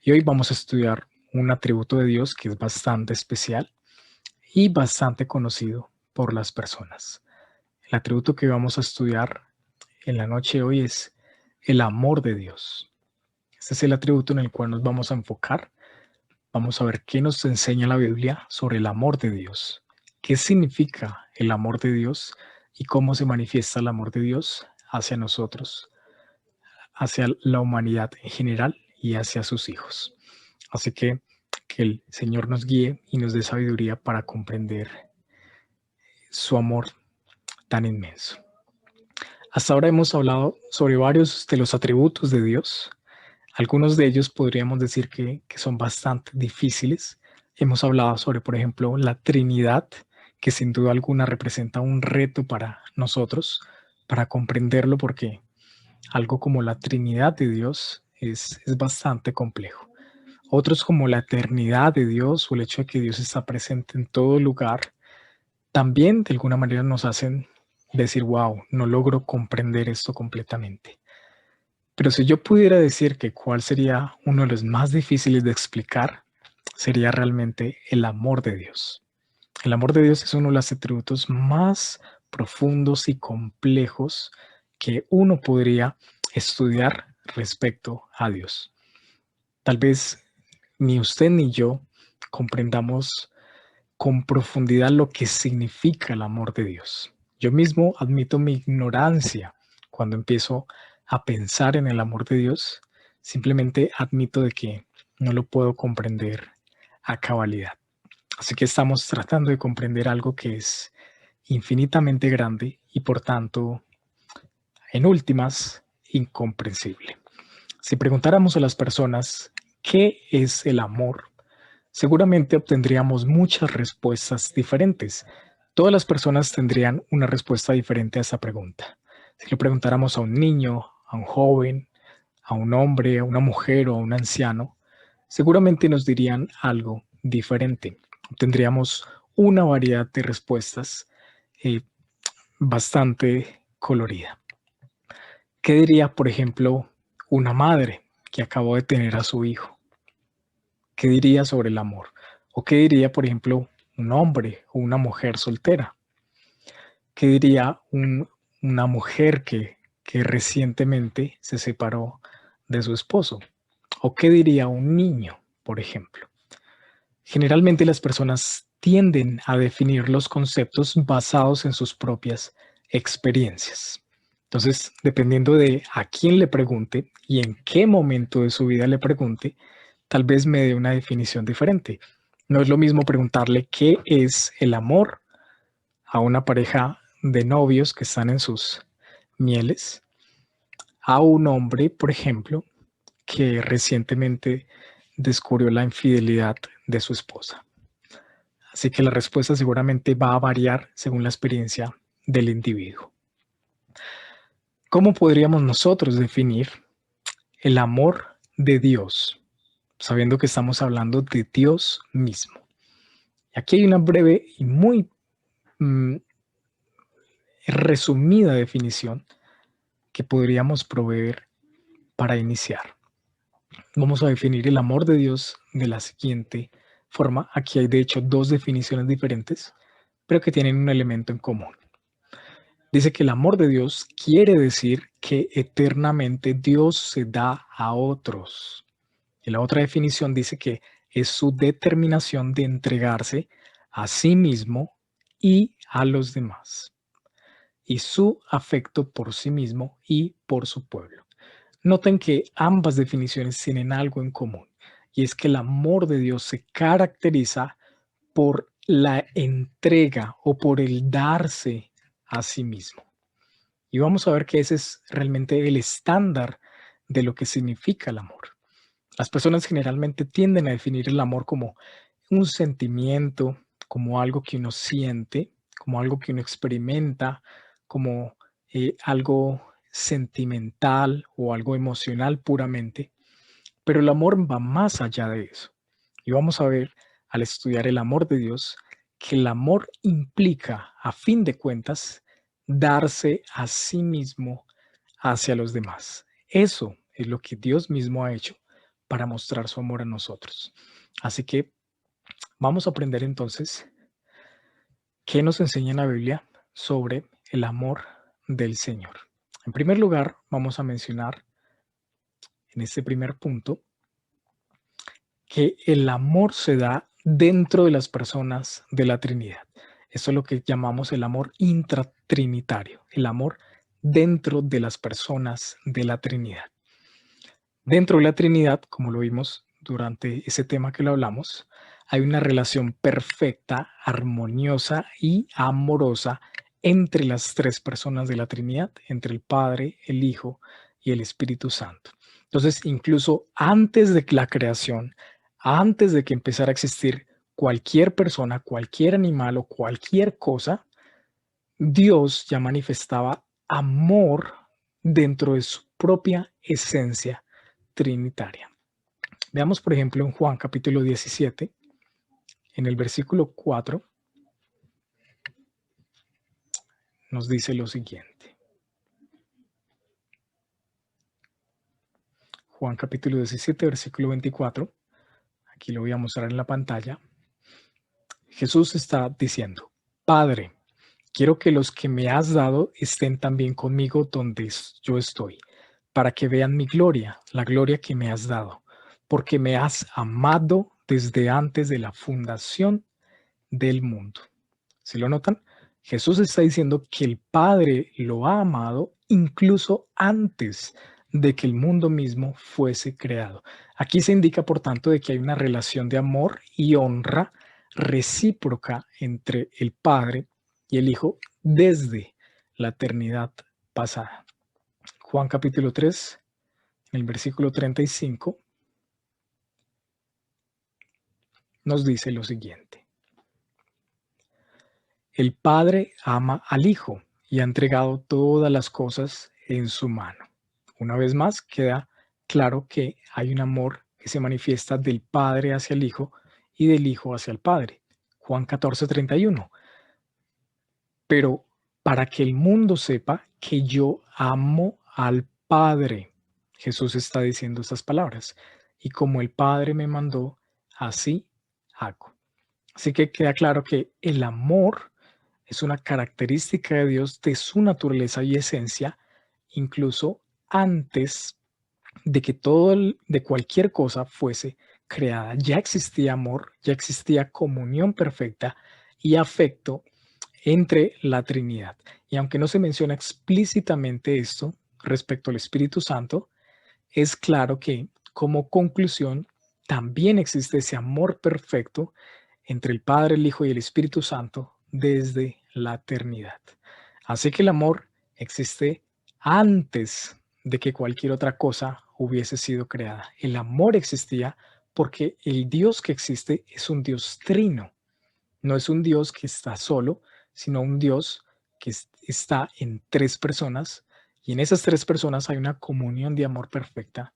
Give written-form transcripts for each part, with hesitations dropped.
Y hoy vamos a estudiar un atributo de Dios que es bastante especial y bastante conocido por las personas. El atributo que vamos a estudiar en la noche de hoy es el amor de Dios. Este es el atributo en el cual nos vamos a enfocar. Vamos a ver qué nos enseña la Biblia sobre el amor de Dios. ¿Qué significa el amor de Dios y cómo se manifiesta el amor de Dios hacia nosotros, hacia la humanidad en general y hacia sus hijos? Así que el Señor nos guíe y nos dé sabiduría para comprender su amor tan inmenso. Hasta ahora hemos hablado sobre varios de los atributos de Dios. Algunos de ellos podríamos decir que son bastante difíciles. Hemos hablado sobre, por ejemplo, la Trinidad, que sin duda alguna representa un reto para nosotros, para comprenderlo, porque algo como la Trinidad de Dios es bastante complejo. Otros como la eternidad de Dios o el hecho de que Dios está presente en todo lugar, también de alguna manera nos hacen decir, wow, no logro comprender esto completamente. Pero si yo pudiera decir que cuál sería uno de los más difíciles de explicar, sería realmente el amor de Dios. El amor de Dios es uno de los atributos más profundos y complejos que uno podría estudiar respecto a Dios. Tal vez ni usted ni yo comprendamos con profundidad lo que significa el amor de Dios. Yo mismo admito mi ignorancia cuando empiezo a pensar en el amor de Dios. Simplemente admito de que no lo puedo comprender a cabalidad. Así que estamos tratando de comprender algo que es infinitamente grande y por tanto, en últimas, incomprensible. Si preguntáramos a las personas qué es el amor, seguramente obtendríamos muchas respuestas diferentes. Todas las personas tendrían una respuesta diferente a esa pregunta. Si le preguntáramos a un niño, a un joven, a un hombre, a una mujer o a un anciano, seguramente nos dirían algo diferente. Tendríamos una variedad de respuestas eh, bastante colorida. ¿Qué diría, por ejemplo, una madre que acabó de tener a su hijo? ¿Qué diría sobre el amor? ¿O qué diría, por ejemplo, un hombre o una mujer soltera? ¿Qué diría una mujer que recientemente se separó de su esposo? ¿O qué diría un niño, por ejemplo? Generalmente las personas tienden a definir los conceptos basados en sus propias experiencias. Entonces, dependiendo de a quién le pregunte y en qué momento de su vida le pregunte, tal vez me dé una definición diferente. No es lo mismo preguntarle qué es el amor a una pareja de novios que están en sus mieles, a un hombre, por ejemplo, que recientemente descubrió la infidelidad de su esposa. Así que la respuesta seguramente va a variar según la experiencia del individuo. ¿Cómo podríamos nosotros definir el amor de Dios, sabiendo que estamos hablando de Dios mismo? Aquí hay una breve y muy resumida definición que podríamos proveer para iniciar. Vamos a definir el amor de Dios de la siguiente forma. Aquí hay de hecho dos definiciones diferentes, pero que tienen un elemento en común. Dice que el amor de Dios quiere decir que eternamente Dios se da a otros. Y la otra definición dice que es su determinación de entregarse a sí mismo y a los demás, y su afecto por sí mismo y por su pueblo. Noten que ambas definiciones tienen algo en común, y es que el amor de Dios se caracteriza por la entrega o por el darse a sí mismo. Y vamos a ver que ese es realmente el estándar de lo que significa el amor. Las personas generalmente tienden a definir el amor como un sentimiento, como algo que uno siente, como algo que uno experimenta, como algo sentimental o algo emocional puramente. Pero el amor va más allá de eso. Y vamos a ver al estudiar el amor de Dios que el amor implica, a fin de cuentas, darse a sí mismo hacia los demás. Eso es lo que Dios mismo ha hecho para mostrar su amor a nosotros. Así que vamos a aprender entonces qué nos enseña la Biblia sobre el amor del Señor. En primer lugar, vamos a mencionar en este primer punto que el amor se da dentro de las personas de la Trinidad. Eso es lo que llamamos el amor intratrinitario, el amor dentro de las personas de la Trinidad. Dentro de la Trinidad, como lo vimos durante ese tema que lo hablamos, hay una relación perfecta, armoniosa y amorosa entre las tres personas de la Trinidad, entre el Padre, el Hijo y el Espíritu Santo. Entonces, incluso antes de la creación, antes de que empezara a existir cualquier persona, cualquier animal o cualquier cosa, Dios ya manifestaba amor dentro de su propia esencia trinitaria. Veamos, por ejemplo, en Juan capítulo 17, en el versículo 4, nos dice lo siguiente. Juan capítulo 17, versículo 24. Aquí lo voy a mostrar en la pantalla. Jesús está diciendo: Padre, quiero que los que me has dado estén también conmigo donde yo estoy, para que vean mi gloria, la gloria que me has dado, porque me has amado desde antes de la fundación del mundo. ¿Sí lo notan? Jesús está diciendo que el Padre lo ha amado incluso antes de que el mundo mismo fuese creado. Aquí se indica, por tanto, de que hay una relación de amor y honra recíproca entre el Padre y el Hijo desde la eternidad pasada. Juan capítulo 3, en el versículo 35, nos dice lo siguiente. El Padre ama al Hijo y ha entregado todas las cosas en su mano. Una vez más, queda claro que hay un amor que se manifiesta del Padre hacia el Hijo y del Hijo hacia el Padre. Juan 14:31. Pero para que el mundo sepa que yo amo al Padre. Jesús está diciendo estas palabras. Y como el Padre me mandó, así hago. Así que queda claro que el amor es una característica de Dios, de su naturaleza y esencia, incluso antes de que de cualquier cosa fuese creada. Ya existía amor, ya existía comunión perfecta y afecto entre la Trinidad. Y aunque no se menciona explícitamente esto respecto al Espíritu Santo, es claro que como conclusión también existe ese amor perfecto entre el Padre, el Hijo y el Espíritu Santo desde la eternidad. Así que el amor existe antes de que cualquier otra cosa hubiese sido creada. El amor existía porque el Dios que existe es un Dios trino. No es un Dios que está solo, sino un Dios que está en tres personas y en esas tres personas hay una comunión de amor perfecta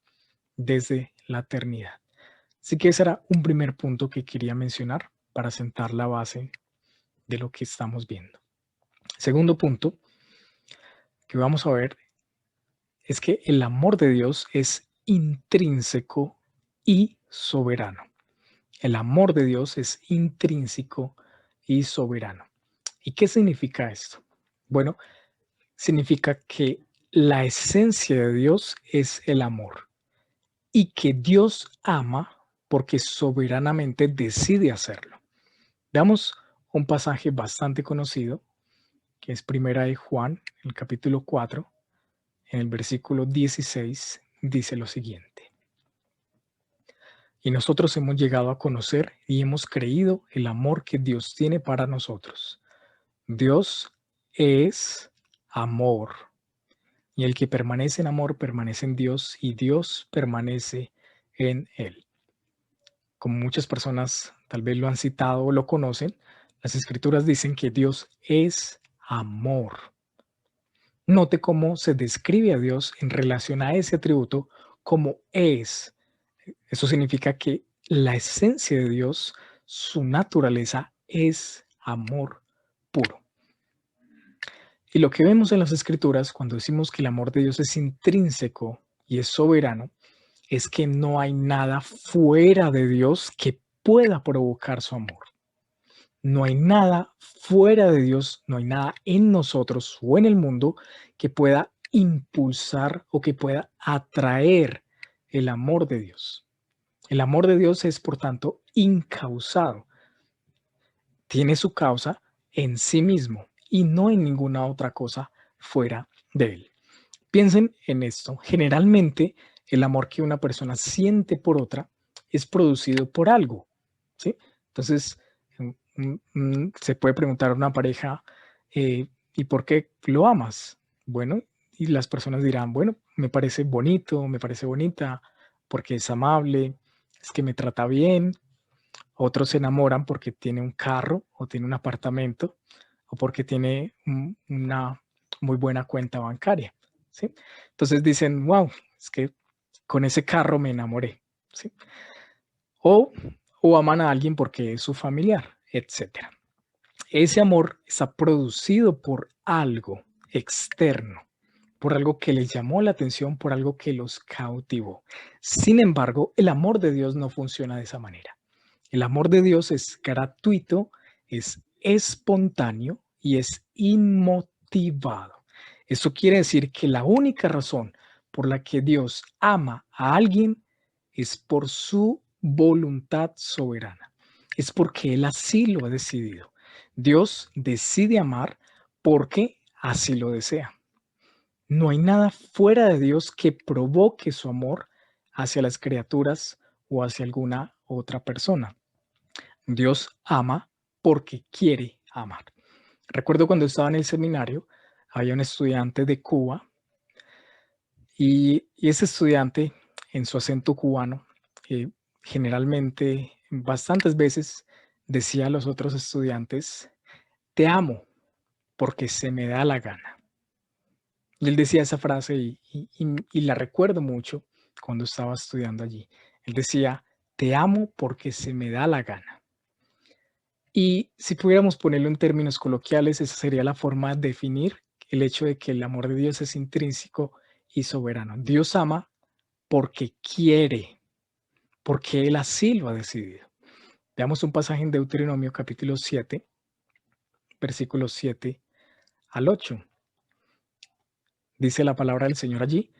desde la eternidad. Así que ese era un primer punto que quería mencionar para sentar la base de lo que estamos viendo. Segundo punto que vamos a ver es que el amor de Dios es intrínseco y soberano. El amor de Dios es intrínseco y soberano. ¿Y qué significa esto? Bueno, significa que la esencia de Dios es el amor y que Dios ama porque soberanamente decide hacerlo. Veamos un pasaje bastante conocido, que es Primera de Juan, el capítulo 4, en el versículo 16, dice lo siguiente. Y nosotros hemos llegado a conocer y hemos creído el amor que Dios tiene para nosotros. Dios es amor. Y el que permanece en amor permanece en Dios y Dios permanece en él. Como muchas personas tal vez lo han citado o lo conocen, las escrituras dicen que Dios es amor. Note cómo se describe a Dios en relación a ese atributo como es. Eso significa que la esencia de Dios, su naturaleza es amor puro. Y lo que vemos en las escrituras cuando decimos que el amor de Dios es intrínseco y es soberano, es que no hay nada fuera de Dios que pueda provocar su amor. No hay nada fuera de Dios, no hay nada en nosotros o en el mundo que pueda impulsar o que pueda atraer el amor de Dios. El amor de Dios es, por tanto, incausado. Tiene su causa en sí mismo y no en ninguna otra cosa fuera de él. Piensen en esto. Generalmente, el amor que una persona siente por otra es producido por algo, ¿sí? Entonces, se puede preguntar a una pareja, ¿y por qué lo amas? Bueno, y las personas dirán, bueno, me parece bonito, me parece bonita, porque es amable, es que me trata bien. Otros se enamoran porque tiene un carro o tiene un apartamento o porque tiene una muy buena cuenta bancaria, ¿sí? Entonces dicen, wow, es que con ese carro me enamoré, ¿sí? O, o aman a alguien porque es su familiar, etcétera. Ese amor está producido por algo externo, por algo que les llamó la atención, por algo que los cautivó. Sin embargo, el amor de Dios no funciona de esa manera. El amor de Dios es gratuito, es espontáneo y es inmotivado. Eso quiere decir que la única razón por la que Dios ama a alguien es por su voluntad soberana. Es porque Él así lo ha decidido. Dios decide amar porque así lo desea. No hay nada fuera de Dios que provoque su amor hacia las criaturas o hacia alguna otra persona. Dios ama porque quiere amar. Recuerdo cuando estaba en el seminario, había un estudiante de Cuba y ese estudiante, en su acento cubano, eh, generalmente, bastantes veces, decía a los otros estudiantes, te amo porque se me da la gana. Y él decía esa frase y la recuerdo mucho cuando estaba estudiando allí. Él decía, te amo porque se me da la gana. Y si pudiéramos ponerlo en términos coloquiales, esa sería la forma de definir el hecho de que el amor de Dios es intrínseco y soberano. Dios ama porque quiere, porque Él así lo ha decidido. Veamos un pasaje en Deuteronomio capítulo 7, versículos 7 al 8. Dice la palabra del Señor allí,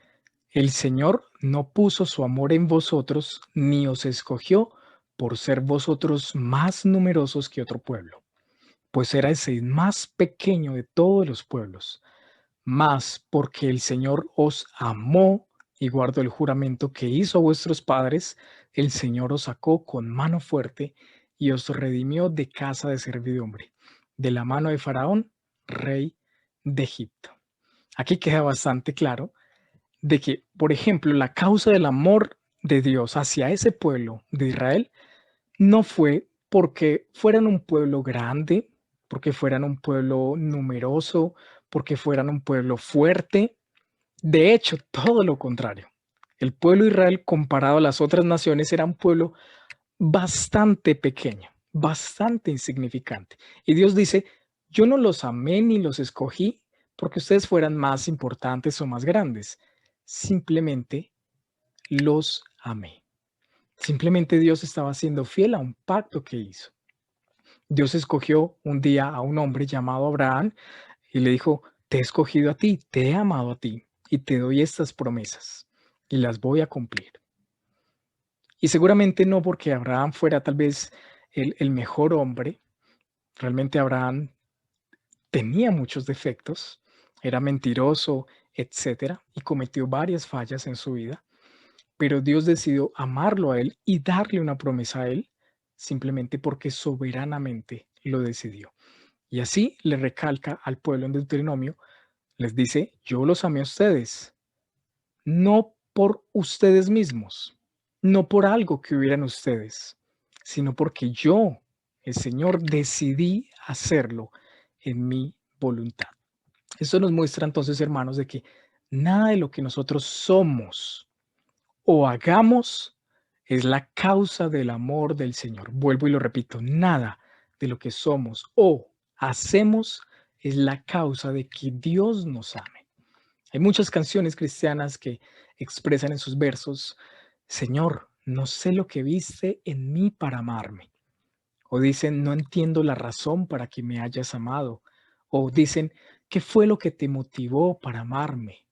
el Señor no puso su amor en vosotros, ni os escogió por ser vosotros más numerosos que otro pueblo, pues erais el más pequeño de todos los pueblos, mas porque el Señor os amó y guardó el juramento que hizo a vuestros padres, el Señor os sacó con mano fuerte y os redimió de casa de servidumbre, de la mano de Faraón, rey de Egipto. Aquí queda bastante claro de que, por ejemplo, la causa del amor de Dios hacia ese pueblo de Israel no fue porque fueran un pueblo grande, porque fueran un pueblo numeroso, porque fueran un pueblo fuerte. De hecho, todo lo contrario. El pueblo de Israel, comparado a las otras naciones, era un pueblo bastante pequeño, bastante insignificante. Y Dios dice, yo no los amé ni los escogí porque ustedes fueran más importantes o más grandes. Simplemente los amé. Simplemente Dios estaba siendo fiel a un pacto que hizo. Dios escogió un día a un hombre llamado Abraham y le dijo, te he escogido a ti, te he amado a ti y te doy estas promesas y las voy a cumplir. Y seguramente no porque Abraham fuera tal vez el mejor hombre, realmente Abraham tenía muchos defectos, era mentiroso, etcétera, y cometió varias fallas en su vida, pero Dios decidió amarlo a él y darle una promesa a él simplemente porque soberanamente lo decidió. Y así le recalca al pueblo en Deuteronomio, les dice, yo los amé a ustedes, no por ustedes mismos, no por algo que hubieran ustedes, sino porque yo, el Señor, decidí hacerlo en mi voluntad. Esto nos muestra entonces, hermanos, de que nada de lo que nosotros somos o hagamos es la causa del amor del Señor. Vuelvo y lo repito, nada de lo que somos o hacemos es la causa de que Dios nos ame. Hay muchas canciones cristianas que expresan en sus versos, Señor, no sé lo que viste en mí para amarme. O dicen, no entiendo la razón para que me hayas amado. O dicen, ¿qué fue lo que te motivó para amarme?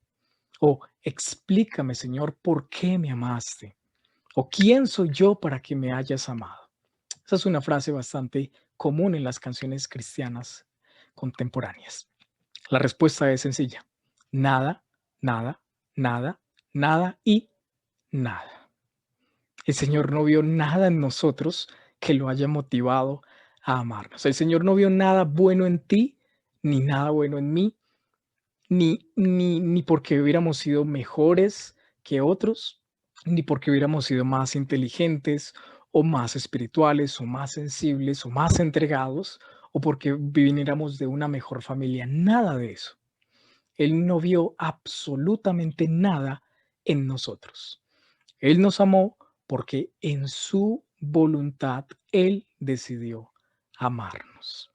O explícame, Señor, ¿por qué me amaste? O ¿quién soy yo para que me hayas amado? Esa es una frase bastante común en las canciones cristianas contemporáneas. La respuesta es sencilla. Nada, nada, nada, nada y nada. El Señor no vio nada en nosotros que lo haya motivado a amarnos. El Señor no vio nada bueno en ti, ni nada bueno en mí, ni porque hubiéramos sido mejores que otros, ni porque hubiéramos sido más inteligentes o más espirituales o más sensibles o más entregados o porque viniéramos de una mejor familia. Nada de eso. Él no vio absolutamente nada en nosotros. Él nos amó porque en su voluntad Él decidió amarnos.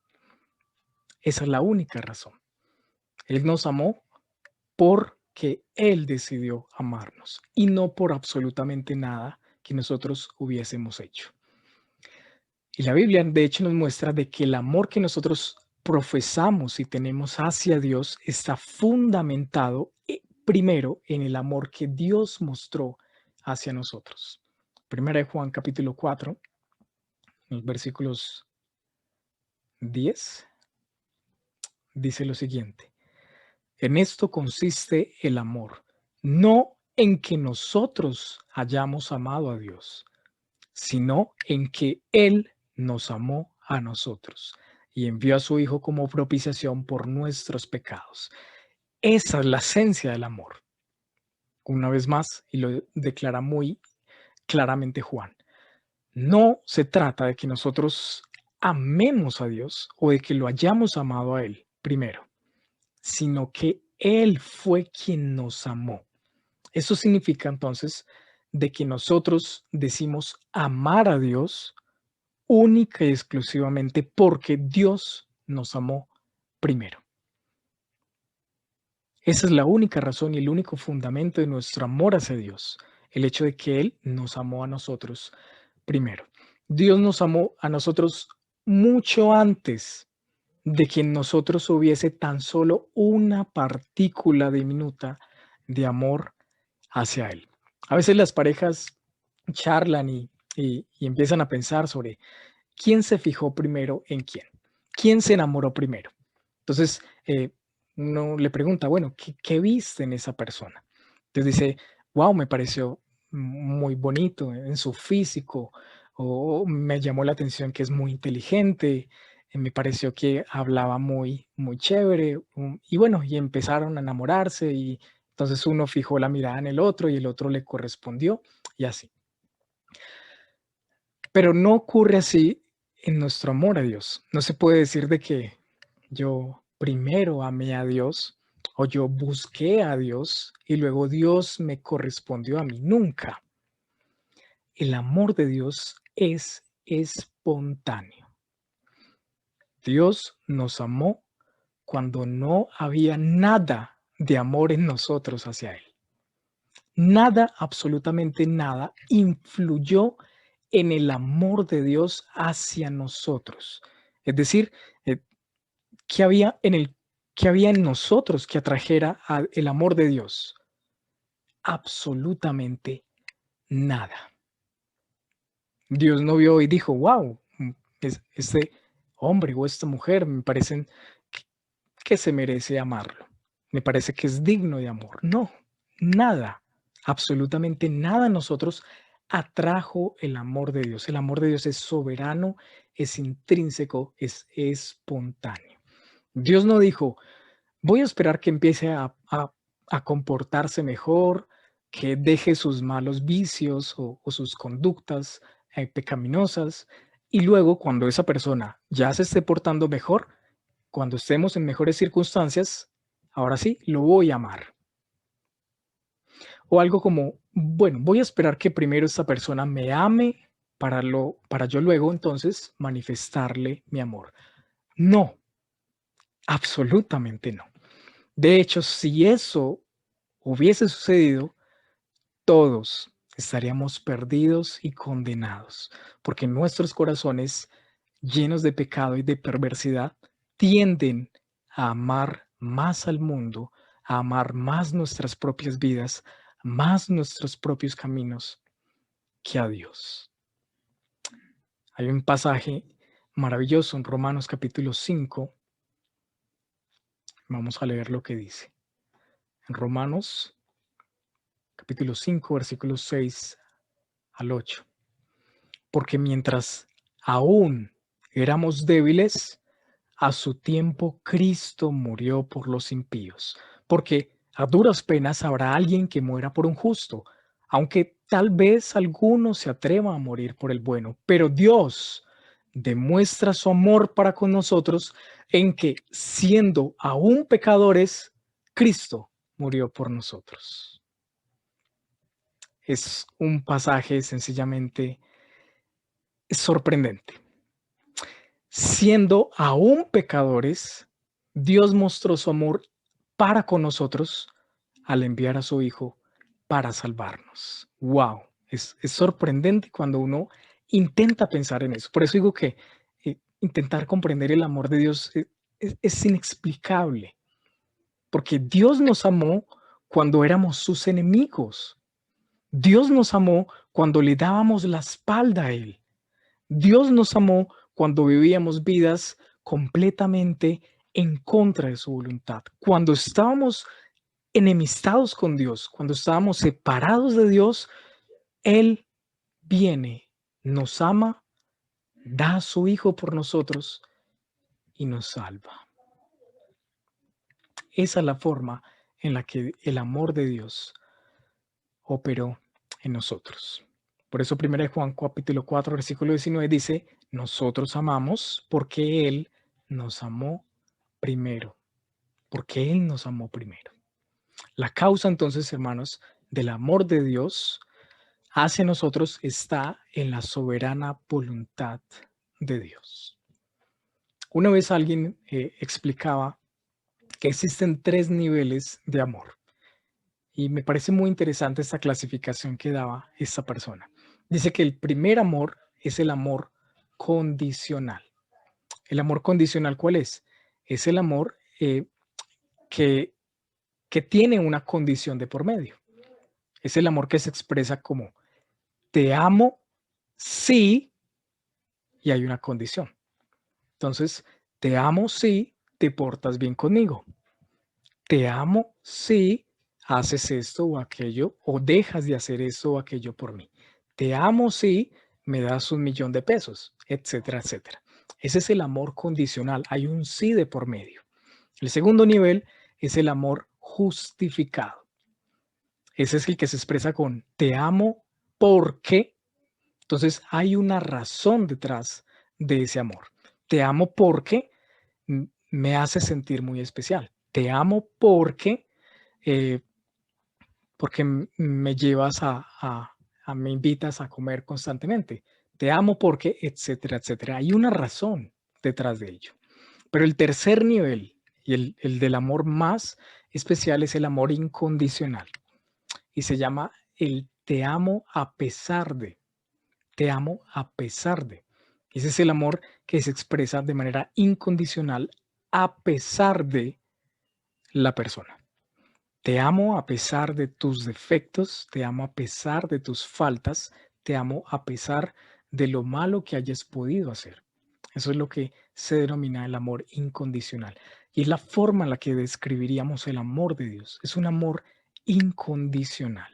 Esa es la única razón. Él nos amó porque Él decidió amarnos y no por absolutamente nada que nosotros hubiésemos hecho. Y la Biblia, de hecho, nos muestra de que el amor que nosotros profesamos y tenemos hacia Dios está fundamentado primero en el amor que Dios mostró hacia nosotros. Primera de Juan capítulo 4, los versículos 10, dice lo siguiente. En esto consiste el amor, no en que nosotros hayamos amado a Dios, sino en que Él nos amó a nosotros y envió a su Hijo como propiciación por nuestros pecados. Esa es la esencia del amor. Una vez más, y lo declara muy claramente Juan, no se trata de que nosotros amemos a Dios o de que lo hayamos amado a Él primero, sino que Él fue quien nos amó. Eso significa entonces de que nosotros decimos amar a Dios única y exclusivamente porque Dios nos amó primero. Esa es la única razón y el único fundamento de nuestro amor hacia Dios, el hecho de que Él nos amó a nosotros primero. Dios nos amó a nosotros mucho antes de que en nosotros hubiese tan solo una partícula diminuta de amor hacia Él. A veces las parejas charlan y empiezan a pensar sobre quién se fijó primero en quién se enamoró primero. Entonces, uno le pregunta, bueno, ¿qué viste en esa persona? Entonces dice, wow, me pareció muy bonito en su físico, o me llamó la atención que es muy inteligente, me pareció que hablaba muy chévere, y bueno, y empezaron a enamorarse, y entonces uno fijó la mirada en el otro y el otro le correspondió, y así. Pero no ocurre así en nuestro amor a Dios. No se puede decir de que yo primero amé a Dios o yo busqué a Dios y luego Dios me correspondió a mí. Nunca. El amor de Dios es espontáneo. Dios nos amó cuando no había nada de amor en nosotros hacia Él. Nada, absolutamente nada, influyó en el amor de Dios hacia nosotros. Es decir, eh, ¿qué había qué había en nosotros que atrajera el amor de Dios? Absolutamente nada. Dios no vio y dijo, wow, este hombre o esta mujer me parecen que, que se merece amarlo. Me parece que es digno de amor. No, nada, absolutamente nada en nosotros atrajo el amor de Dios. El amor de Dios es soberano, es intrínseco, es espontáneo. Dios no dijo, voy a esperar que empiece a comportarse mejor, que deje sus malos vicios o sus conductas pecaminosas, y luego cuando esa persona ya se esté portando mejor, cuando estemos en mejores circunstancias, ahora sí, lo voy a amar. O algo como, bueno, voy a esperar que primero esta persona me ame para yo luego entonces manifestarle mi amor. No, absolutamente no. De hecho, si eso hubiese sucedido, todos, estaríamos perdidos y condenados, porque nuestros corazones, llenos de pecado y de perversidad, tienden a amar más al mundo, a amar más nuestras propias vidas, más nuestros propios caminos que a Dios. Hay un pasaje maravilloso en Romanos capítulo 5. Vamos a leer lo que dice. En Romanos capítulo 5, versículos 6 al 8. Porque mientras aún éramos débiles, a su tiempo Cristo murió por los impíos. Porque a duras penas habrá alguien que muera por un justo, aunque tal vez alguno se atreva a morir por el bueno. Pero Dios demuestra su amor para con nosotros en que, siendo aún pecadores, Cristo murió por nosotros. Es un pasaje sencillamente sorprendente. Siendo aún pecadores, Dios mostró su amor para con nosotros al enviar a su Hijo para salvarnos. ¡Wow! Es sorprendente cuando uno intenta pensar en eso. Por eso digo que intentar comprender el amor de Dios es inexplicable, porque Dios nos amó cuando éramos sus enemigos. Dios nos amó cuando le dábamos la espalda a Él. Dios nos amó cuando vivíamos vidas completamente en contra de su voluntad. Cuando estábamos enemistados con Dios, cuando estábamos separados de Dios, Él viene, nos ama, da a su Hijo por nosotros y nos salva. Esa es la forma en la que el amor de Dios operó en nosotros. Por eso 1 Juan capítulo 4, versículo 19 dice, nosotros amamos porque Él nos amó primero, porque Él nos amó primero. La causa entonces, hermanos, del amor de Dios hacia nosotros está en la soberana voluntad de Dios. Una vez alguien explicaba que existen 3 niveles de amor. Y me parece muy interesante esta clasificación que daba esta persona. Dice que el primer amor es el amor condicional. ¿El amor condicional cuál es? Es el amor que, que tiene una condición de por medio. Es el amor que se expresa como te amo si y hay una condición. Entonces, te amo si te portas bien conmigo. Te amo si haces esto o aquello o dejas de hacer esto o aquello por mí. Te amo si me das $1,000,000, etcétera, etcétera. Ese es el amor condicional. Hay un sí de por medio. El segundo nivel es el amor justificado. Ese es el que se expresa con te amo porque. Entonces hay una razón detrás de ese amor. Te amo porque me hace sentir muy especial. Te amo porque eh, me llevas me invitas a comer constantemente. Te amo porque, etcétera, etcétera. Hay una razón detrás de ello. Pero el tercer nivel y el del amor más especial es el amor incondicional. Y se llama el te amo a pesar de. Te amo a pesar de. Ese es el amor que se expresa de manera incondicional a pesar de la persona. Te amo a pesar de tus defectos, te amo a pesar de tus faltas, te amo a pesar de lo malo que hayas podido hacer. Eso es lo que se denomina el amor incondicional. Y es la forma en la que describiríamos el amor de Dios. Es un amor incondicional.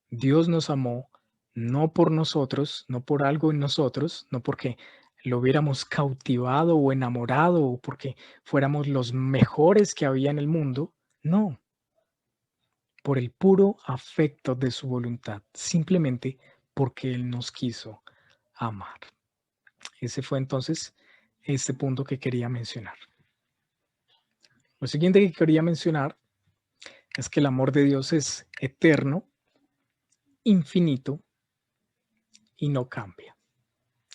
Dios nos amó no por nosotros, no por algo en nosotros, no porque lo hubiéramos cautivado o enamorado o porque fuéramos los mejores que había en el mundo. No, por el puro afecto de su voluntad, simplemente porque Él nos quiso amar. Ese fue entonces este punto que quería mencionar. Lo siguiente que quería mencionar es que el amor de Dios es eterno, infinito y no cambia.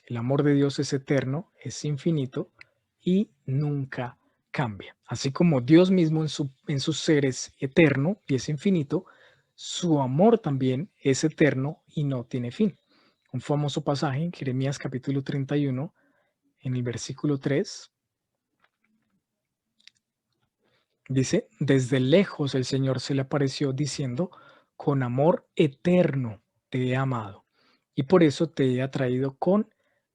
El amor de Dios es eterno, es infinito y nunca cambia. Así como Dios mismo en su ser es eterno y es infinito, su amor también es eterno y no tiene fin. Un famoso pasaje en Jeremías capítulo 31, en el versículo 3, dice, desde lejos el Señor se le apareció diciendo, con amor eterno te he amado y por eso te he atraído con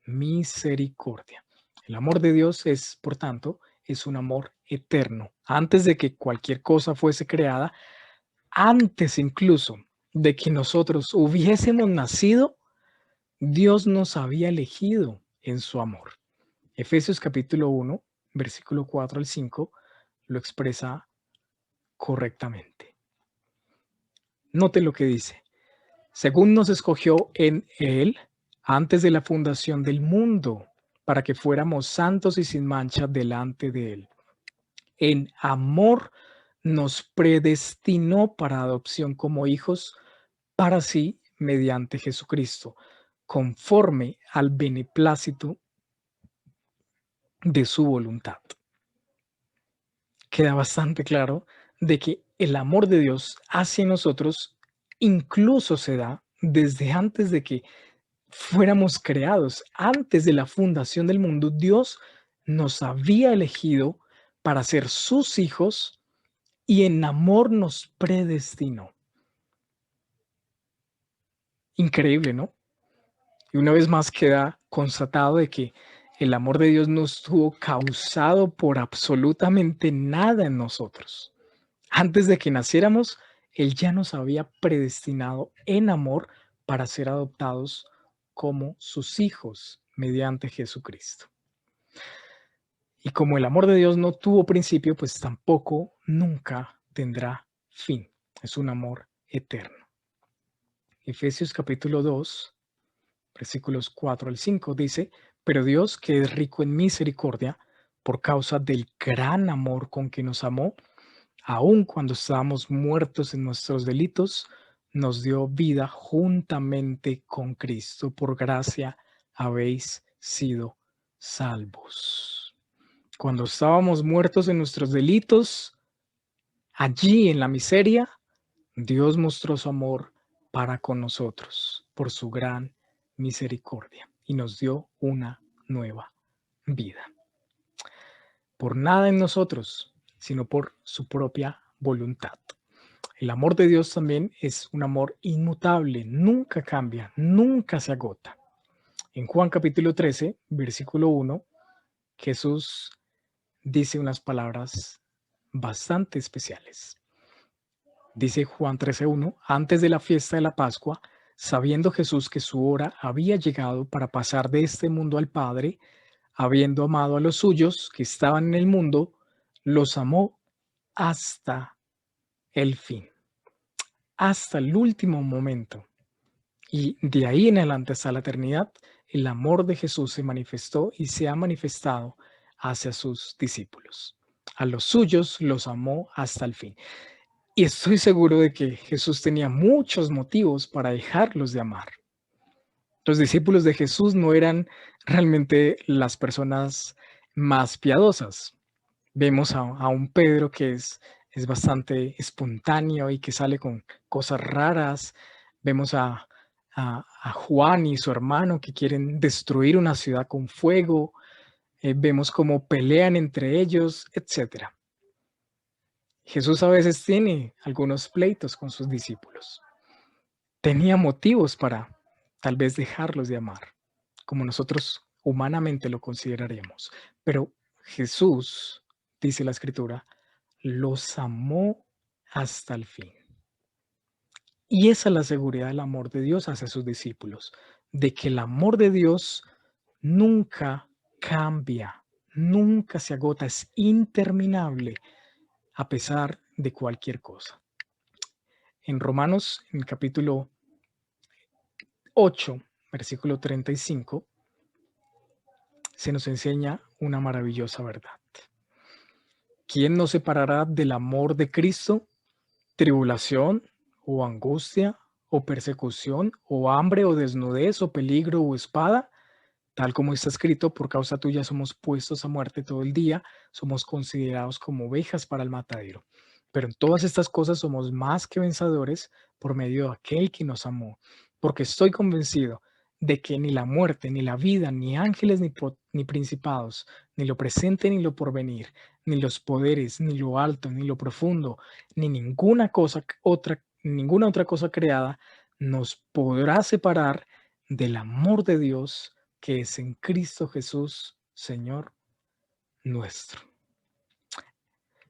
misericordia. El amor de Dios es, por tanto, es un amor eterno. Antes de que cualquier cosa fuese creada, antes incluso de que nosotros hubiésemos nacido, Dios nos había elegido en su amor. Efesios capítulo 1, versículo 4 al 5, lo expresa correctamente. Note lo que dice. Según nos escogió en Él antes de la fundación del mundo, para que fuéramos santos y sin mancha delante de Él. En amor nos predestinó para adopción como hijos para sí mediante Jesucristo, conforme al beneplácito de su voluntad. Queda bastante claro de que el amor de Dios hacia nosotros incluso se da desde antes de que fuéramos creados, antes de la fundación del mundo. Dios nos había elegido para ser sus hijos y en amor nos predestinó. Increíble, ¿no? Y una vez más queda constatado de que el amor de Dios no estuvo causado por absolutamente nada en nosotros. Antes de que naciéramos, Él ya nos había predestinado en amor para ser adoptados como sus hijos mediante Jesucristo. Y como el amor de Dios no tuvo principio, pues tampoco nunca tendrá fin. Es un amor eterno. Efesios capítulo 2, versículos 4 al 5 dice, pero Dios, que es rico en misericordia, por causa del gran amor con que nos amó, aun cuando estábamos muertos en nuestros delitos, nos dio vida juntamente con Cristo. Por gracia habéis sido salvos. Cuando estábamos muertos en nuestros delitos, allí en la miseria, Dios mostró su amor para con nosotros por su gran misericordia y nos dio una nueva vida. Por nada en nosotros, sino por su propia voluntad. El amor de Dios también es un amor inmutable, nunca cambia, nunca se agota. En Juan capítulo 13, versículo 1, Jesús dice unas palabras bastante especiales. Dice Juan 13:1, antes de la fiesta de la Pascua, sabiendo Jesús que su hora había llegado para pasar de este mundo al Padre, habiendo amado a los suyos que estaban en el mundo, los amó hasta el fin, hasta el último momento. Y de ahí en adelante hasta la eternidad, el amor de Jesús se manifestó y se ha manifestado hacia sus discípulos. A los suyos los amó hasta el fin. Y estoy seguro de que Jesús tenía muchos motivos para dejarlos de amar. Los discípulos de Jesús no eran realmente las personas más piadosas. Vemos a un Pedro que es bastante espontáneo y que sale con cosas raras. Vemos a Juan y su hermano que quieren destruir una ciudad con fuego. Vemos cómo pelean entre ellos, etcétera. Jesús a veces tiene algunos pleitos con sus discípulos. Tenía motivos para tal vez dejarlos de amar, como nosotros humanamente lo consideraríamos. Pero Jesús, dice la Escritura, los amó hasta el fin. Y esa es la seguridad del amor de Dios hacia sus discípulos, de que el amor de Dios nunca cambia, nunca se agota, es interminable a pesar de cualquier cosa. En Romanos, en el capítulo 8, versículo 35, se nos enseña una maravillosa verdad. ¿Quién nos separará del amor de Cristo? ¿Tribulación o angustia o persecución o hambre o desnudez o peligro o espada? Tal como está escrito, por causa tuya somos puestos a muerte todo el día, somos considerados como ovejas para el matadero. Pero en todas estas cosas somos más que vencedores por medio de aquel que nos amó, porque estoy convencido de que ni la muerte, ni la vida, ni ángeles, ni principados, ni lo presente, ni lo porvenir, ni los poderes, ni lo alto, ni lo profundo, ni ninguna otra cosa creada nos podrá separar del amor de Dios que es en Cristo Jesús, Señor nuestro.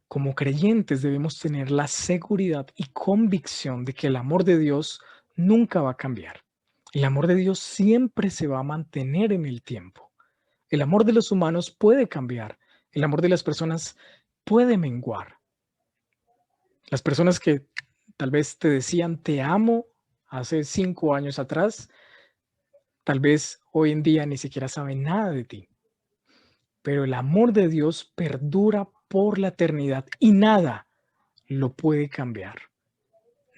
Como creyentes debemos tener la seguridad y convicción de que el amor de Dios nunca va a cambiar. El amor de Dios siempre se va a mantener en el tiempo. El amor de los humanos puede cambiar. El amor de las personas puede menguar. Las personas que tal vez te decían te amo hace 5 años atrás, tal vez hoy en día ni siquiera saben nada de ti. Pero el amor de Dios perdura por la eternidad y nada lo puede cambiar.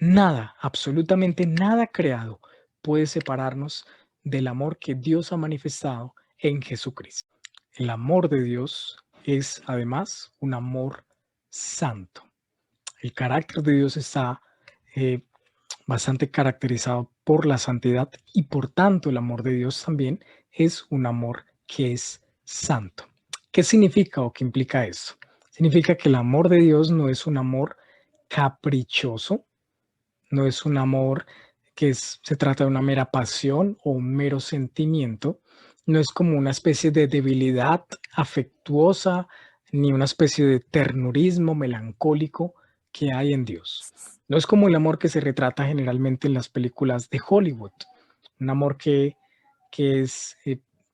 Nada, absolutamente nada creado puede separarnos del amor que Dios ha manifestado en Jesucristo. El amor de Dios es además un amor santo. El carácter de Dios está eh, bastante caracterizado por la santidad y por tanto el amor de Dios también es un amor que es santo. ¿Qué significa o qué implica eso? Significa que el amor de Dios no es un amor caprichoso, no es un amor se trata de una mera pasión o un mero sentimiento, no es como una especie de debilidad afectuosa ni una especie de ternurismo melancólico que hay en Dios. No es como el amor que se retrata generalmente en las películas de Hollywood, un amor que es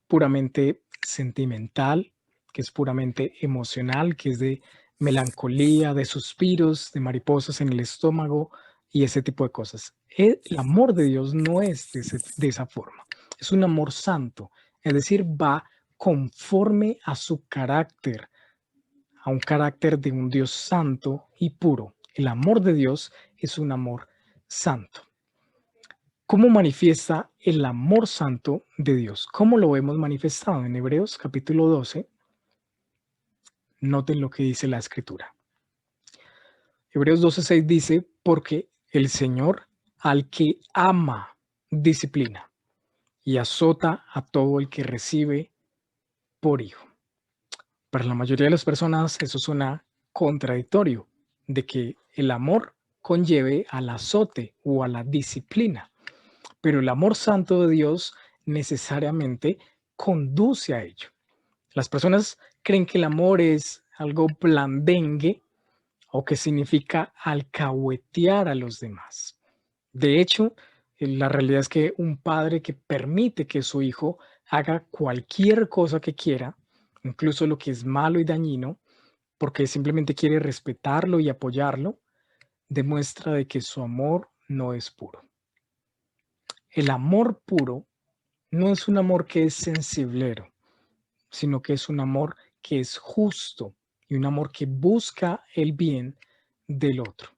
puramente sentimental, que es puramente emocional, que es de melancolía, de suspiros, de mariposas en el estómago y ese tipo de cosas. El amor de Dios no es de esa forma, es un amor santo, es decir, va conforme a su carácter, a un carácter de un Dios santo y puro. El amor de Dios es un amor santo. ¿Cómo manifiesta el amor santo de Dios? ¿Cómo lo vemos manifestado? En Hebreos capítulo 12, noten lo que dice la escritura. Hebreos 12:6 dice, porque el Señor al que ama disciplina y azota a todo el que recibe por hijo. Para la mayoría de las personas eso suena contradictorio, de que el amor conlleve al azote o a la disciplina. Pero el amor santo de Dios necesariamente conduce a ello. Las personas creen que el amor es algo blandengue o que significa alcahuetear a los demás. De hecho, la realidad es que un padre que permite que su hijo haga cualquier cosa que quiera, incluso lo que es malo y dañino, porque simplemente quiere respetarlo y apoyarlo, demuestra de que su amor no es puro. El amor puro no es un amor que es sensiblero, sino que es un amor que es justo y un amor que busca el bien del otro.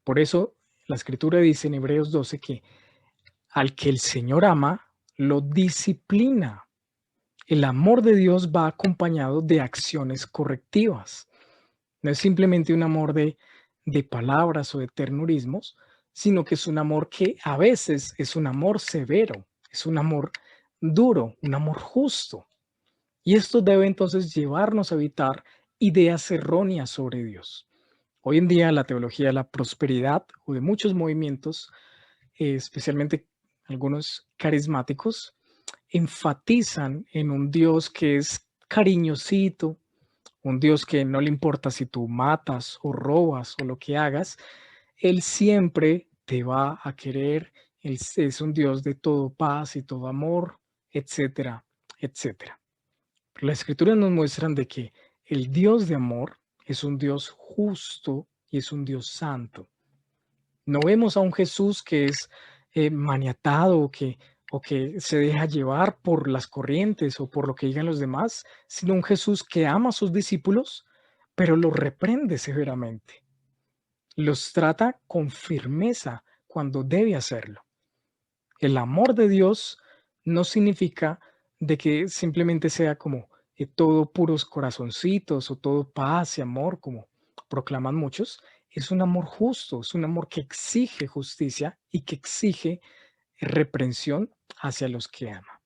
Por eso la escritura dice en Hebreos 12 que al que el Señor ama, lo disciplina. El amor de Dios va acompañado de acciones correctivas. No es simplemente un amor de palabras o de ternurismos, sino que es un amor que a veces es un amor severo, es un amor duro, un amor justo. Y esto debe entonces llevarnos a evitar ideas erróneas sobre Dios. Hoy en día la teología de la prosperidad o de muchos movimientos, especialmente algunos carismáticos, enfatizan en un Dios que es cariñosito, un Dios que no le importa si tú matas o robas o lo que hagas, Él siempre te va a querer, Él es un Dios de todo paz y todo amor, etcétera, etcétera. Pero las escrituras nos muestran de que el Dios de amor es un Dios justo y es un Dios santo. No vemos a un Jesús que es maniatado o que se deja llevar por las corrientes o por lo que digan los demás, sino un Jesús que ama a sus discípulos, pero los reprende severamente. Los trata con firmeza cuando debe hacerlo. El amor de Dios no significa de que simplemente sea como todo puros corazoncitos o todo paz y amor, como proclaman muchos. es un amor justo, es un amor que exige justicia y que exige reprensión hacia los que ama.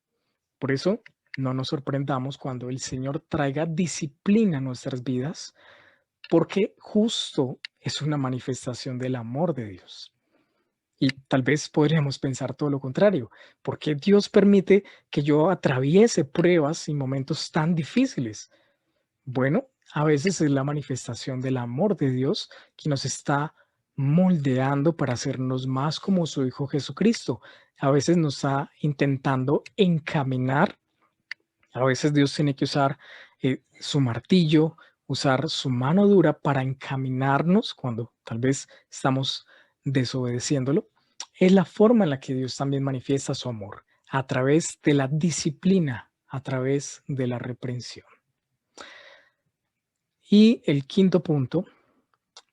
Por eso, no nos sorprendamos cuando el Señor traiga disciplina a nuestras vidas, porque justo es una manifestación del amor de Dios. Y tal vez podríamos pensar todo lo contrario. ¿Por qué Dios permite que yo atraviese pruebas y momentos tan difíciles? Bueno, a veces es la manifestación del amor de Dios que nos está moldeando para hacernos más como su Hijo Jesucristo. A veces nos está intentando encaminar. A veces Dios tiene que usar su martillo, usar su mano dura para encaminarnos cuando tal vez estamos desobedeciéndolo. Es la forma en la que Dios también manifiesta su amor, a través de la disciplina, a través de la reprensión. Y el quinto punto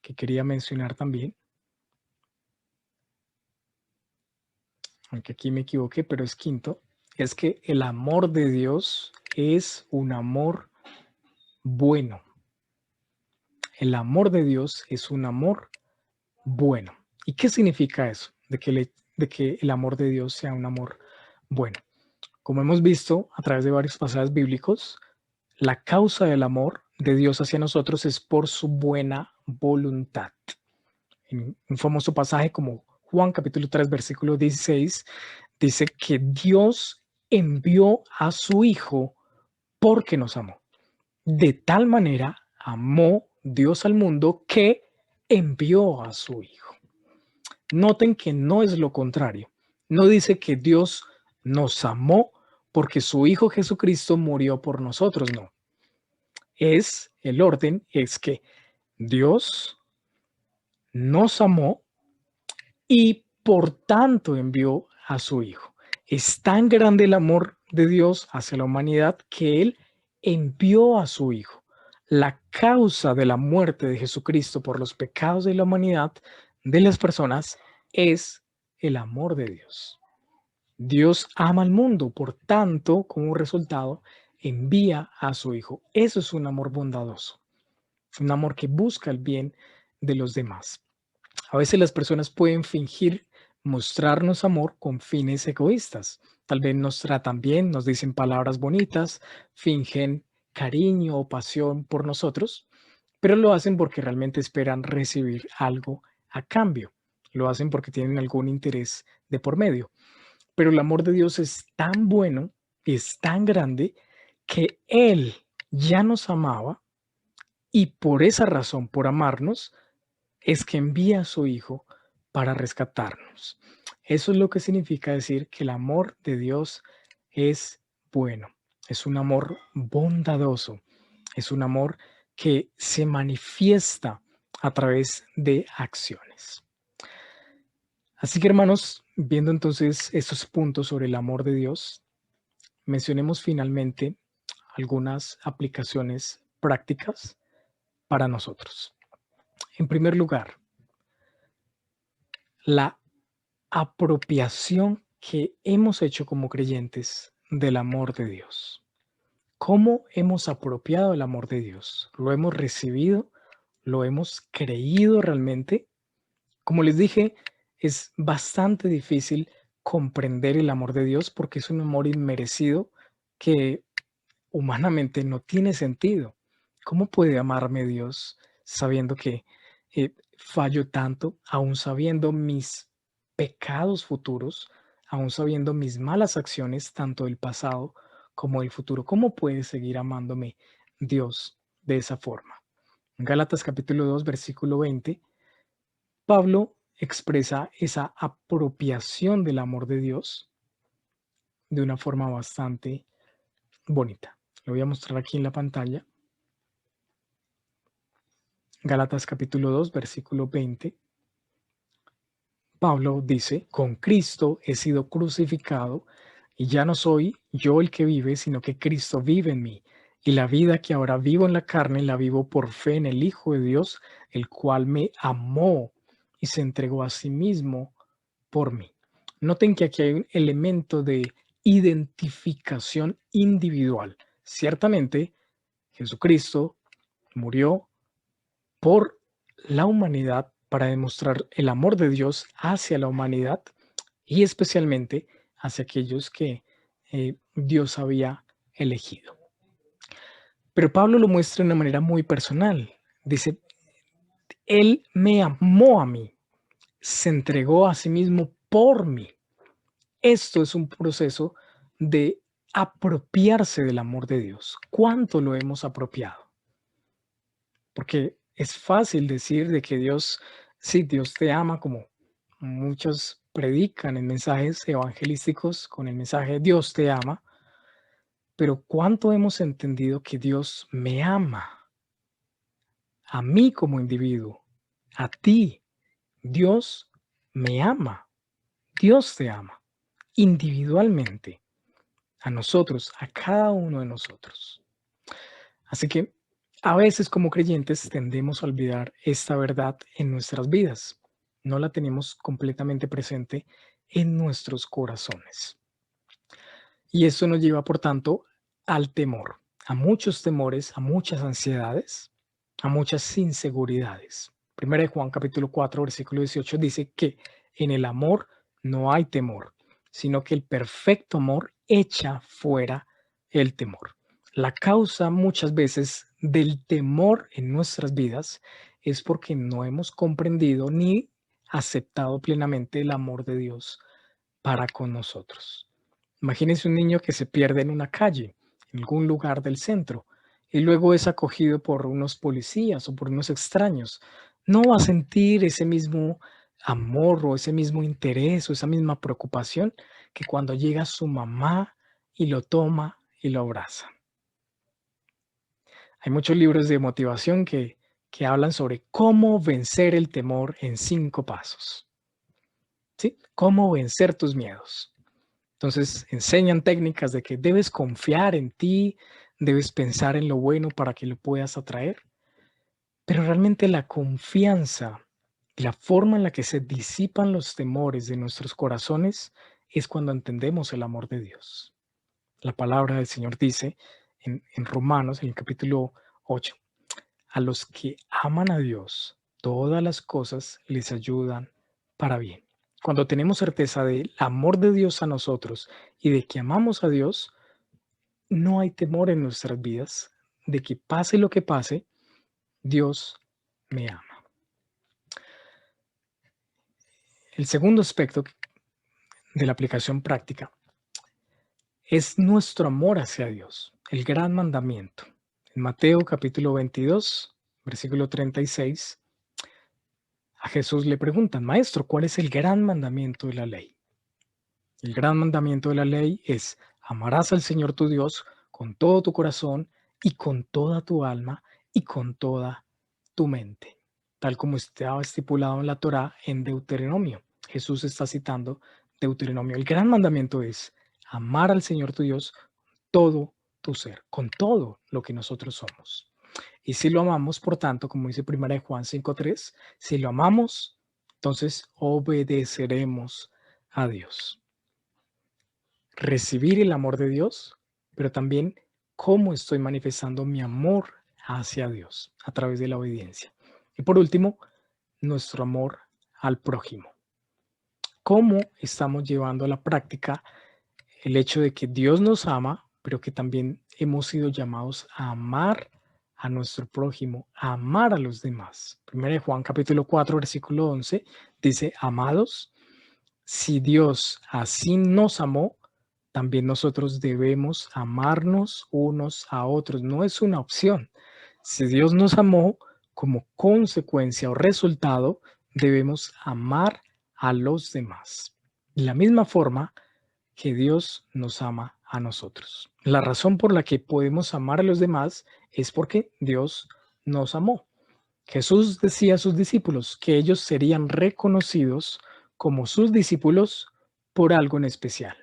que quería mencionar también, aunque aquí me equivoqué, pero es quinto, es que el amor de Dios es un amor bueno. El amor de Dios es un amor bueno. ¿Y qué significa eso? De que el amor de Dios sea un amor bueno. Como hemos visto a través de varios pasajes bíblicos, la causa del amor de Dios hacia nosotros es por su buena voluntad. En un famoso pasaje como Juan capítulo 3 versículo 16 dice que Dios envió a su Hijo porque nos amó. De tal manera amó Dios al mundo que envió a su Hijo. Noten que no es lo contrario. No dice que Dios nos amó porque su Hijo Jesucristo murió por nosotros, no. El orden es que Dios nos amó y por tanto envió a su Hijo. Es tan grande el amor de Dios hacia la humanidad que Él envió a su Hijo. La causa de la muerte de Jesucristo por los pecados de la humanidad, de las personas, es el amor de Dios. Dios ama al mundo, por tanto, como resultado, envía a su Hijo. Eso es un amor bondadoso, un amor que busca el bien de los demás. A veces las personas pueden fingir mostrarnos amor con fines egoístas. Tal vez nos tratan bien, nos dicen palabras bonitas, fingen cariño o pasión por nosotros, pero lo hacen porque realmente esperan recibir algo a cambio. Lo hacen porque tienen algún interés de por medio. Pero el amor de Dios es tan bueno y es tan grande que Él ya nos amaba y por esa razón, por amarnos, es que envía a su Hijo para rescatarnos. Eso es lo que significa decir que el amor de Dios es bueno, es un amor bondadoso, es un amor que se manifiesta a través de acciones. Así que hermanos, viendo entonces estos puntos sobre el amor de Dios, mencionemos finalmente algunas aplicaciones prácticas para nosotros. En primer lugar, la apropiación que hemos hecho como creyentes del amor de Dios. ¿Cómo hemos apropiado el amor de Dios? ¿Lo hemos recibido? ¿Lo hemos creído realmente? Como les dije, es bastante difícil comprender el amor de Dios porque es un amor inmerecido que humanamente no tiene sentido. ¿Cómo puede amarme Dios sabiendo que fallo tanto, aún sabiendo mis pecados futuros, aún sabiendo mis malas acciones, tanto del pasado como del futuro? ¿Cómo puede seguir amándome Dios de esa forma? En Gálatas capítulo 2, versículo 20, Pablo expresa esa apropiación del amor de Dios de una forma bastante bonita. Lo voy a mostrar aquí en la pantalla. Gálatas capítulo 2, versículo 20. Pablo dice, con Cristo he sido crucificado y ya no soy yo el que vive, sino que Cristo vive en mí. Y la vida que ahora vivo en la carne la vivo por fe en el Hijo de Dios, el cual me amó y se entregó a sí mismo por mí. Noten que aquí hay un elemento de identificación individual. Ciertamente, Jesucristo murió por la humanidad para demostrar el amor de Dios hacia la humanidad y especialmente hacia aquellos que Dios había elegido. Pero Pablo lo muestra de una manera muy personal. Dice, Él me amó a mí, se entregó a sí mismo por mí. Esto es un proceso de apropiarse del amor de Dios. ¿Cuánto lo hemos apropiado? Porque es fácil decir de que Dios, sí, Dios te ama, como muchos predican en mensajes evangelísticos con el mensaje Dios te ama, pero ¿cuánto hemos entendido que Dios me ama? A mí como individuo, a ti, Dios me ama, Dios te ama, individualmente, a nosotros, a cada uno de nosotros. Así que a veces como creyentes tendemos a olvidar esta verdad en nuestras vidas. No la tenemos completamente presente en nuestros corazones. Y esto nos lleva, por tanto, al temor, a muchos temores, a muchas ansiedades, a muchas inseguridades. Primera de Juan capítulo 4, versículo 18 dice que en el amor no hay temor, sino que el perfecto amor echa fuera el temor. La causa muchas veces del temor en nuestras vidas es porque no hemos comprendido ni aceptado plenamente el amor de Dios para con nosotros. Imagínense un niño que se pierde en una calle, en algún lugar del centro, y luego es acogido por unos policías o por unos extraños. No va a sentir ese mismo amor o ese mismo interés o esa misma preocupación que cuando llega su mamá y lo toma y lo abraza. Hay muchos libros de motivación que hablan sobre cómo vencer el temor en 5 pasos. ¿Sí? Cómo vencer tus miedos. Entonces, enseñan técnicas de que debes confiar en ti, debes pensar en lo bueno para que lo puedas atraer, pero realmente la confianza, la forma en la que se disipan los temores de nuestros corazones es cuando entendemos el amor de Dios. La palabra del Señor dice en Romanos, en el capítulo 8, a los que aman a Dios, todas las cosas les ayudan para bien. Cuando tenemos certeza del amor de Dios a nosotros y de que amamos a Dios, no hay temor en nuestras vidas de que pase lo que pase, Dios me ama. El segundo aspecto de la aplicación práctica es nuestro amor hacia Dios, el gran mandamiento. En Mateo capítulo 22, versículo 36, a Jesús le preguntan, Maestro, ¿cuál es el gran mandamiento de la ley? El gran mandamiento de la ley es amarás al Señor tu Dios con todo tu corazón y con toda tu alma y con toda tu mente, tal como estaba estipulado en la Torá en Deuteronomio. Jesús está citando Deuteronomio. El gran mandamiento es amar al Señor tu Dios todo tu ser, con todo lo que nosotros somos. Y si lo amamos, por tanto, como dice 1 Juan 5:3, si lo amamos, entonces obedeceremos a Dios. Recibir el amor de Dios, pero también cómo estoy manifestando mi amor hacia Dios a través de la obediencia. Y por último, nuestro amor al prójimo. ¿Cómo estamos llevando a la práctica el hecho de que Dios nos ama, pero que también hemos sido llamados a amar a nuestro prójimo, a amar a los demás? 1 Juan capítulo 4, versículo 11 dice, amados, si Dios así nos amó, también nosotros debemos amarnos unos a otros. No es una opción. Si Dios nos amó, como consecuencia o resultado, debemos amar a los demás. De la misma forma que Dios nos ama a nosotros. La razón por la que podemos amar a los demás es porque Dios nos amó. Jesús decía a sus discípulos que ellos serían reconocidos como sus discípulos por algo en especial,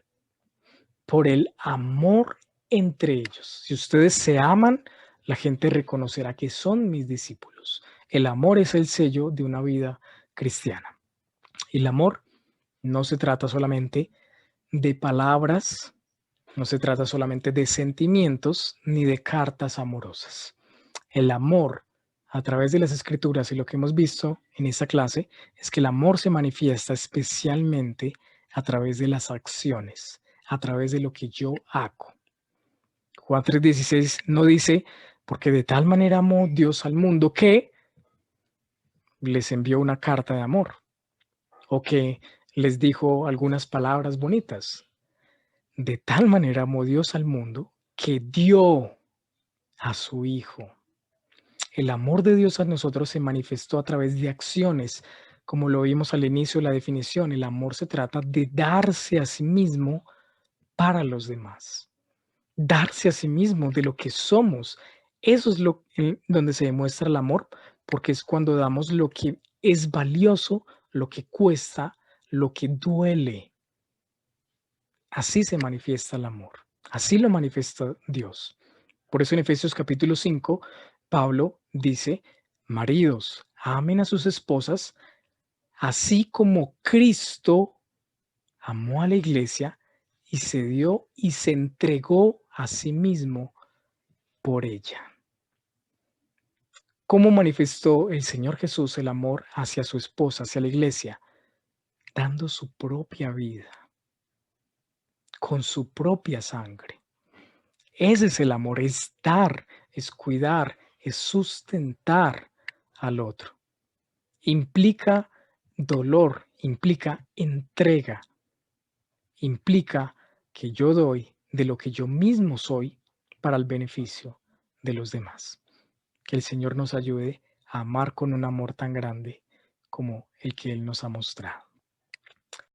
por el amor entre ellos. Si ustedes se aman, la gente reconocerá que son mis discípulos. El amor es el sello de una vida cristiana. Y el amor no se trata solamente de palabras, no se trata solamente de sentimientos ni de cartas amorosas. El amor a través de las Escrituras y lo que hemos visto en esta clase es que el amor se manifiesta especialmente a través de las acciones, a través de lo que yo hago. Juan 3:16 no dice, porque de tal manera amó Dios al mundo que les envió una carta de amor o que les dijo algunas palabras bonitas. De tal manera amó Dios al mundo que dio a su Hijo. El amor de Dios a nosotros se manifestó a través de acciones, como lo vimos al inicio de la definición. El amor se trata de darse a sí mismo para los demás, darse a sí mismo de lo que somos. Eso es lo en donde se demuestra el amor, porque es cuando damos lo que es valioso, lo que cuesta, lo que duele. Así se manifiesta el amor. Así lo manifiesta Dios. Por eso en Efesios capítulo 5, Pablo dice, maridos, amen a sus esposas, así como Cristo amó a la iglesia y se dio y se entregó a sí mismo por ella. ¿Cómo manifestó el Señor Jesús el amor hacia su esposa, hacia la iglesia? Dando su propia vida, con su propia sangre. Ese es el amor, es dar, es cuidar, es sustentar al otro. Implica dolor, implica entrega, implica que yo doy de lo que yo mismo soy para el beneficio de los demás. Que el Señor nos ayude a amar con un amor tan grande como el que Él nos ha mostrado.